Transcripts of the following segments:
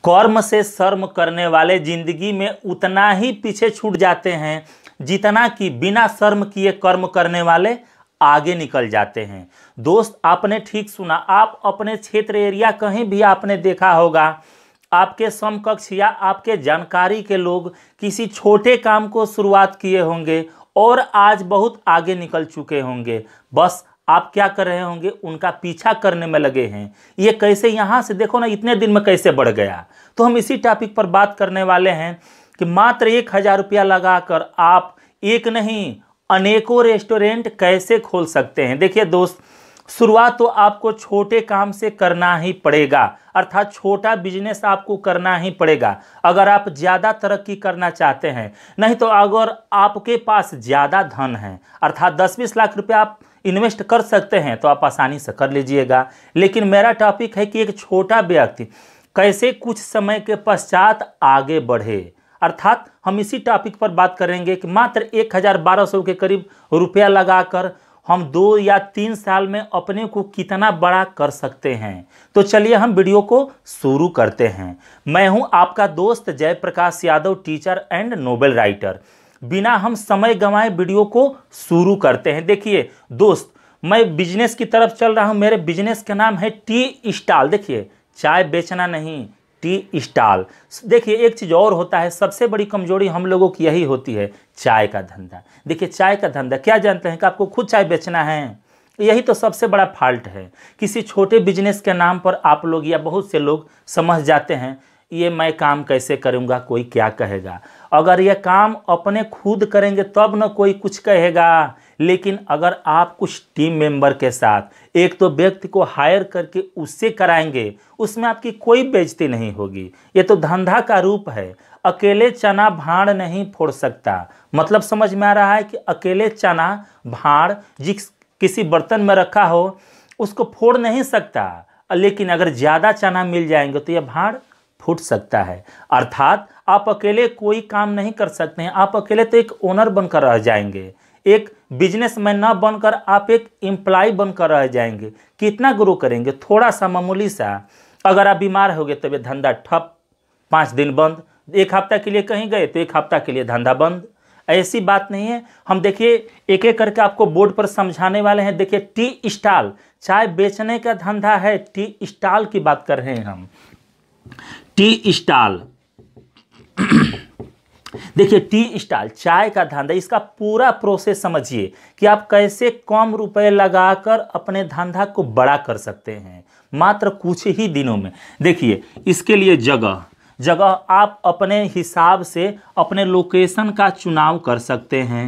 कर्म से शर्म करने वाले जिंदगी में उतना ही पीछे छूट जाते हैं जितना कि बिना शर्म किए कर्म करने वाले आगे निकल जाते हैं। दोस्त, आपने ठीक सुना। आप अपने क्षेत्र एरिया कहीं भी आपने देखा होगा, आपके समकक्ष या आपके जानकारी के लोग किसी छोटे काम को शुरुआत किए होंगे और आज बहुत आगे निकल चुके होंगे। बस आप क्या कर रहे होंगे, उनका पीछा करने में लगे हैं। ये कैसे, यहाँ से देखो ना, इतने दिन में कैसे बढ़ गया। तो हम इसी टॉपिक पर बात करने वाले हैं कि मात्र 1000 रुपया लगाकर आप एक नहीं अनेकों रेस्टोरेंट कैसे खोल सकते हैं। देखिए दोस्त, शुरुआत तो आपको छोटे काम से करना ही पड़ेगा, अर्थात छोटा बिजनेस आपको करना ही पड़ेगा अगर आप ज़्यादा तरक्की करना चाहते हैं। नहीं तो अगर आपके पास ज़्यादा धन है, अर्थात 10-20 लाख रुपया आप इन्वेस्ट कर सकते हैं, तो आप आसानी से कर लीजिएगा। लेकिन मेरा टॉपिक है कि एक छोटा व्यक्ति कैसे कुछ समय के पश्चात आगे बढ़े, अर्थात हम इसी टॉपिक पर बात करेंगे कि मात्र 1200 के करीब रुपया लगाकर हम 2 या 3 साल में अपने को कितना बड़ा कर सकते हैं। तो चलिए हम वीडियो को शुरू करते हैं। मैं हूं आपका दोस्त Jayprakash Yadav, teacher and novel writer. बिना हम समय गंवाए वीडियो को शुरू करते हैं। देखिए दोस्त, मैं बिजनेस की तरफ चल रहा हूं। मेरे बिजनेस का नाम है टी स्टॉल। देखिए, चाय बेचना नहीं, टी स्टॉल। देखिए, एक चीज़ और होता है, सबसे बड़ी कमजोरी हम लोगों की यही होती है, चाय का धंधा। देखिए, चाय का धंधा क्या जानते हैं कि आपको खुद चाय बेचना है? यही तो सबसे बड़ा फॉल्ट है। किसी छोटे बिजनेस के नाम पर आप लोग या बहुत से लोग समझ जाते हैं ये मैं काम कैसे करूँगा, कोई क्या कहेगा। अगर यह काम अपने खुद करेंगे तब न कोई कुछ कहेगा, लेकिन अगर आप कुछ टीम मेंबर के साथ एक तो व्यक्ति को हायर करके उससे कराएंगे, उसमें आपकी कोई बेइज्जती नहीं होगी। ये तो धंधा का रूप है। अकेले चना भाड़ नहीं फोड़ सकता। मतलब समझ में आ रहा है कि अकेले चना भाड़ जिस किसी बर्तन में रखा हो उसको फोड़ नहीं सकता, लेकिन अगर ज़्यादा चना मिल जाएंगे तो यह भाड़ फूट सकता है। अर्थात आप अकेले कोई काम नहीं कर सकते हैं। आप अकेले तो एक ओनर बनकर रह जाएंगे, एक बिजनेसमैन न बनकर आप एक एम्प्लॉय बनकर रह जाएंगे। कितना ग्रो करेंगे? थोड़ा सा, मामूली सा। अगर आप बीमार हो गए तो ये धंधा ठप, 5 दिन बंद। 1 हफ्ता के लिए कहीं गए तो 1 हफ्ता के लिए धंधा बंद। ऐसी बात नहीं है। हम देखिए एक एक करके आपको बोर्ड पर समझाने वाले हैं। देखिए, टी स्टॉल चाय बेचने का धंधा है। टी स्टॉल की बात कर रहे हैं हम। टी स्टॉल देखिए, टी स्टॉल चाय का धंधा, इसका पूरा प्रोसेस समझिए कि आप कैसे कम रुपए लगाकर अपने धंधा को बड़ा कर सकते हैं मात्र कुछ ही दिनों में। देखिए, इसके लिए जगह आप अपने हिसाब से अपने लोकेशन का चुनाव कर सकते हैं।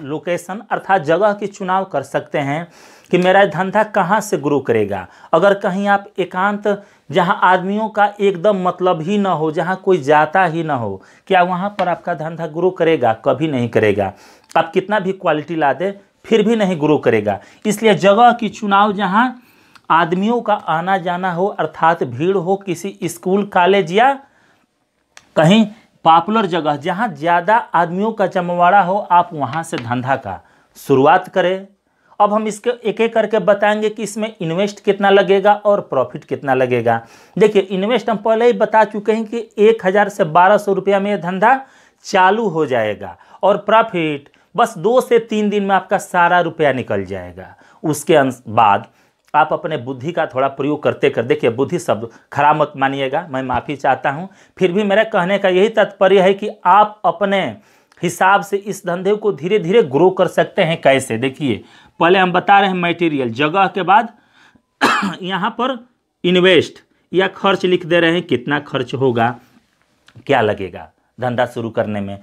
लोकेशन अर्थात जगह की चुनाव कर सकते हैं कि मेरा धंधा कहाँ से ग्रो करेगा। अगर कहीं आप एकांत, जहाँ आदमियों का एकदम मतलब ही ना हो, जहाँ कोई जाता ही ना हो, क्या वहाँ पर आपका धंधा ग्रो करेगा? कभी नहीं करेगा। आप कितना भी क्वालिटी ला दे फिर भी नहीं ग्रो करेगा। इसलिए जगह की चुनाव जहाँ आदमियों का आना जाना हो, अर्थात भीड़ हो, किसी स्कूल कॉलेज या कहीं पॉपुलर जगह जहाँ ज़्यादा आदमियों का जमवाड़ा हो, आप वहाँ से धंधा का शुरुआत करें। अब हम इसके एक एक करके बताएंगे कि इसमें इन्वेस्ट कितना लगेगा और प्रॉफिट कितना लगेगा। देखिए, इन्वेस्ट हम पहले ही बता चुके हैं कि 1000 से 1200 रुपया में यह धंधा चालू हो जाएगा और प्रॉफिट बस 2 से 3 दिन में आपका सारा रुपया निकल जाएगा। उसके बाद आप अपने बुद्धि का थोड़ा प्रयोग करते कर, देखिए बुद्धि शब्द खराब मत मानिएगा, मैं माफ़ी चाहता हूँ। फिर भी मेरा कहने का यही तात्पर्य है कि आप अपने हिसाब से इस धंधे को धीरे धीरे ग्रो कर सकते हैं। कैसे? देखिए, पहले हम बता रहे हैं मटेरियल, जगह के बाद यहाँ पर इन्वेस्ट या खर्च लिख दे रहे हैं, कितना खर्च होगा, क्या लगेगा धंधा शुरू करने में।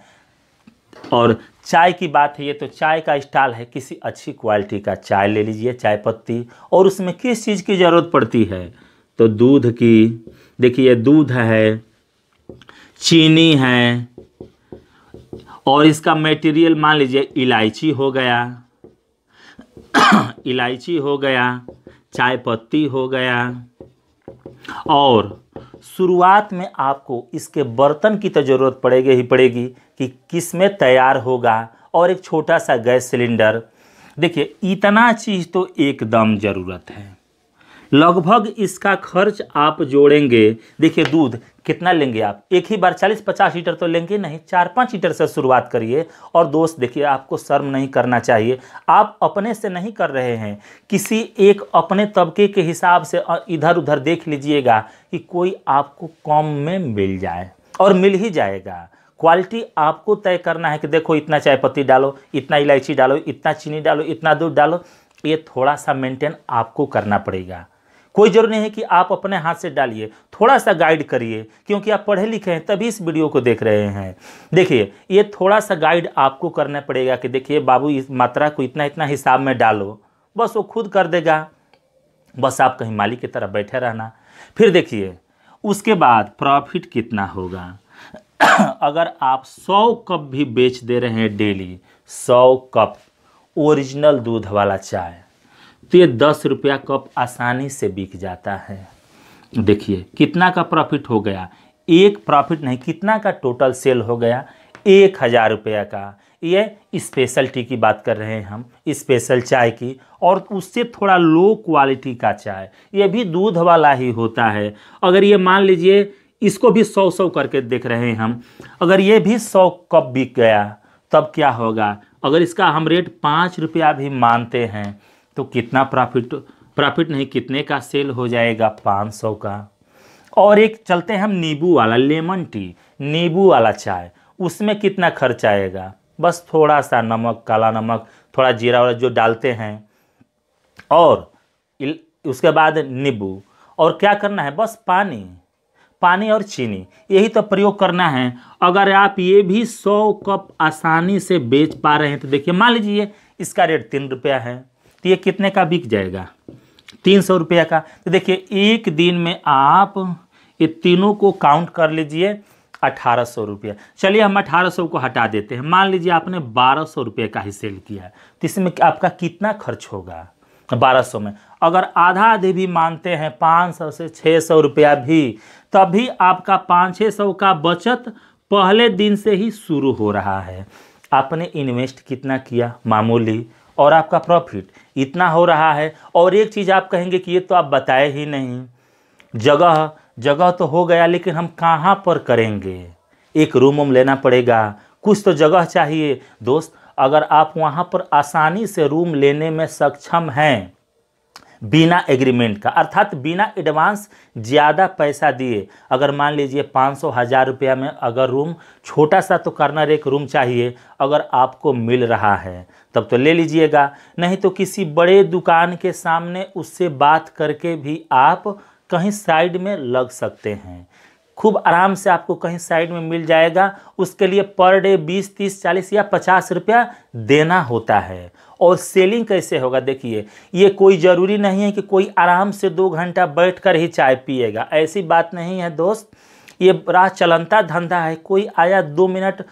और चाय की बात है, ये तो चाय का स्टॉल है, किसी अच्छी क्वालिटी का चाय ले लीजिए, चाय पत्ती। और उसमें किस चीज़ की ज़रूरत पड़ती है? तो दूध की। देखिए, दूध है, चीनी है, और इसका मटेरियल मान लीजिए इलायची हो गया, इलायची हो गया, चाय पत्ती हो गया। और शुरुआत में आपको इसके बर्तन की तो ज़रूरत पड़ेगी ही पड़ेगी कि किस में तैयार होगा, और एक छोटा सा गैस सिलेंडर। देखिए, इतना चीज़ तो एकदम ज़रूरत है। लगभग इसका खर्च आप जोड़ेंगे, देखिए दूध कितना लेंगे आप, एक ही बार 40-50 लीटर तो लेंगे नहीं, 4-5 लीटर से शुरुआत करिए। और दोस्त देखिए, आपको शर्म नहीं करना चाहिए, आप अपने से नहीं कर रहे हैं, किसी एक अपने तबके के हिसाब से इधर उधर देख लीजिएगा कि कोई आपको कम में मिल जाए, और मिल ही जाएगा। क्वालिटी आपको तय करना है कि देखो इतना चाय पत्ती डालो, इतना इलायची डालो, इतना चीनी डालो, इतना दूध डालो, ये थोड़ा सा मेंटेन आपको करना पड़ेगा। कोई जरूरी नहीं है कि आप अपने हाथ से डालिए, थोड़ा सा गाइड करिए, क्योंकि आप पढ़े लिखे हैं तभी इस वीडियो को देख रहे हैं। देखिए ये थोड़ा सा गाइड आपको करना पड़ेगा कि देखिए बाबू इस मात्रा को इतना इतना हिसाब में डालो, बस वो खुद कर देगा, बस आप कहीं मालिक की तरह बैठे रहना। फिर देखिए उसके बाद प्रॉफिट कितना होगा। अगर आप 100 कप भी बेच दे रहे हैं डेली, 100 कप ओरिजिनल दूध वाला चाय, तो ये 10 रुपया कप आसानी से बिक जाता है। देखिए कितना का प्रॉफिट हो गया, एक प्रॉफिट नहीं, कितना का टोटल सेल हो गया, 1000 रुपया का। ये स्पेशल टी की बात कर रहे हैं हम, स्पेशल चाय की, और उससे थोड़ा लो क्वालिटी का चाय, ये भी दूध वाला ही होता है। अगर ये मान लीजिए इसको भी 100 करके देख रहे हैं हम, अगर ये भी 100 कप बिक गया तब क्या होगा। अगर इसका हम रेट 5 रुपया भी मानते हैं तो कितना प्रॉफिट नहीं, कितने का सेल हो जाएगा, 500 का। और एक चलते हैं हम नींबू वाला, लेमन टी, नींबू वाला चाय, उसमें कितना खर्च आएगा, बस थोड़ा सा नमक, काला नमक, थोड़ा जीरा वाला जो डालते हैं, और उसके बाद नींबू, और क्या करना है, बस पानी और चीनी, यही तो प्रयोग करना है। अगर आप ये भी 100 कप आसानी से बेच पा रहे हैं तो देखिए, मान लीजिए इसका रेट 3 रुपया है, तो ये कितने का बिक जाएगा, 300 रुपया का। तो देखिए एक दिन में आप ये तीनों को काउंट कर लीजिए, 1800 रुपया। चलिए हम 1800 को हटा देते हैं, मान लीजिए आपने 1200 रुपये का ही सेल किया, तो इसमें आपका कितना खर्च होगा 1200 में। अगर आधा आधे भी मानते हैं 500 से 600 रुपया भी, तभी आपका 500-600 का बचत पहले दिन से ही शुरू हो रहा है। आपने इन्वेस्ट कितना किया, मामूली, और आपका प्रॉफिट इतना हो रहा है। और एक चीज़ आप कहेंगे कि ये तो आप बताए ही नहीं, जगह तो हो गया, लेकिन हम कहाँ पर करेंगे, एक रूम लेना पड़ेगा, कुछ तो जगह चाहिए। दोस्त अगर आप वहाँ पर आसानी से रूम लेने में सक्षम हैं, बिना एग्रीमेंट का, अर्थात बिना एडवांस ज़्यादा पैसा दिए, अगर मान लीजिए 500-1000 रुपया में अगर रूम, छोटा सा तो कॉर्नर एक रूम चाहिए, अगर आपको मिल रहा है तब तो ले लीजिएगा, नहीं तो किसी बड़े दुकान के सामने उससे बात करके भी आप कहीं साइड में लग सकते हैं, खूब आराम से आपको कहीं साइड में मिल जाएगा। उसके लिए पर डे 20, 30, 40 या 50 रुपया देना होता है। और सेलिंग कैसे होगा, देखिए ये कोई ज़रूरी नहीं है कि कोई आराम से 2 घंटा बैठकर ही चाय पिएगा, ऐसी बात नहीं है दोस्त। ये राह चलता धंधा है, कोई आया 2 मिनट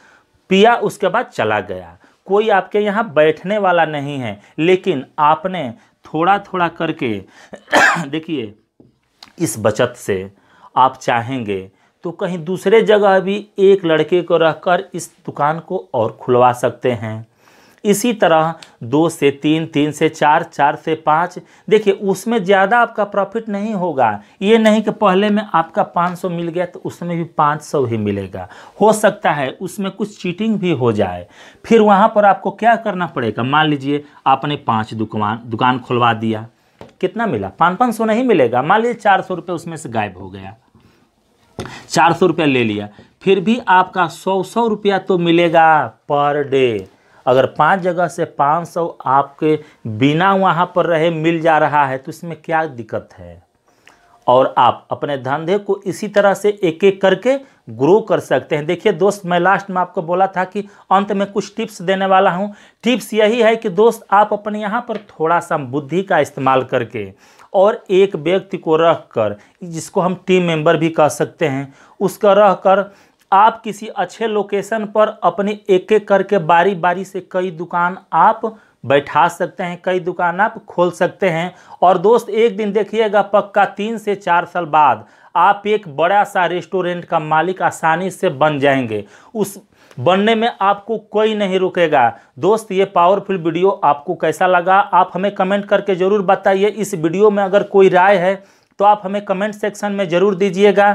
पिया उसके बाद चला गया, कोई आपके यहाँ बैठने वाला नहीं है। लेकिन आपने थोड़ा थोड़ा करके देखिए, इस बचत से आप चाहेंगे तो कहीं दूसरे जगह भी एक लड़के को रखकर इस दुकान को और खुलवा सकते हैं। इसी तरह 2 से 3, 3 से 4, 4 से 5, देखिए उसमें ज़्यादा आपका प्रॉफिट नहीं होगा। ये नहीं कि पहले में आपका 500 मिल गया तो उसमें भी 500 ही मिलेगा, हो सकता है उसमें कुछ चीटिंग भी हो जाए। फिर वहाँ पर आपको क्या करना पड़ेगा, मान लीजिए आपने 5 दुकान खुलवा दिया, कितना मिला, 500 नहीं मिलेगा, मान लीजिए 400 रुपये उसमें से गायब हो गया, 400 रुपया ले लिया, फिर भी आपका 100 रुपया तो मिलेगा पर डे। अगर 5 जगह से 500 आपके बिना वहाँ पर रहे मिल जा रहा है तो इसमें क्या दिक्कत है। और आप अपने धंधे को इसी तरह से एक एक करके ग्रो कर सकते हैं। देखिए दोस्त, मैं लास्ट में आपको बोला था कि अंत में कुछ टिप्स देने वाला हूं। टिप्स यही है कि दोस्त आप अपने यहाँ पर थोड़ा सा बुद्धि का इस्तेमाल करके और एक व्यक्ति को रख कर, जिसको हम टीम मेंबर भी कह सकते हैं, उसका रख कर आप किसी अच्छे लोकेशन पर अपनी एक एक करके बारी बारी से कई दुकान आप बैठा सकते हैं, कई दुकान आप खोल सकते हैं। और दोस्त एक दिन देखिएगा, पक्का 3 से 4 साल बाद आप एक बड़ा सा रेस्टोरेंट का मालिक आसानी से बन जाएंगे। बनने में आपको कोई नहीं रुकेगा। दोस्त, ये पावरफुल वीडियो आपको कैसा लगा आप हमें कमेंट करके ज़रूर बताइए। इस वीडियो में अगर कोई राय है तो आप हमें कमेंट सेक्शन में ज़रूर दीजिएगा।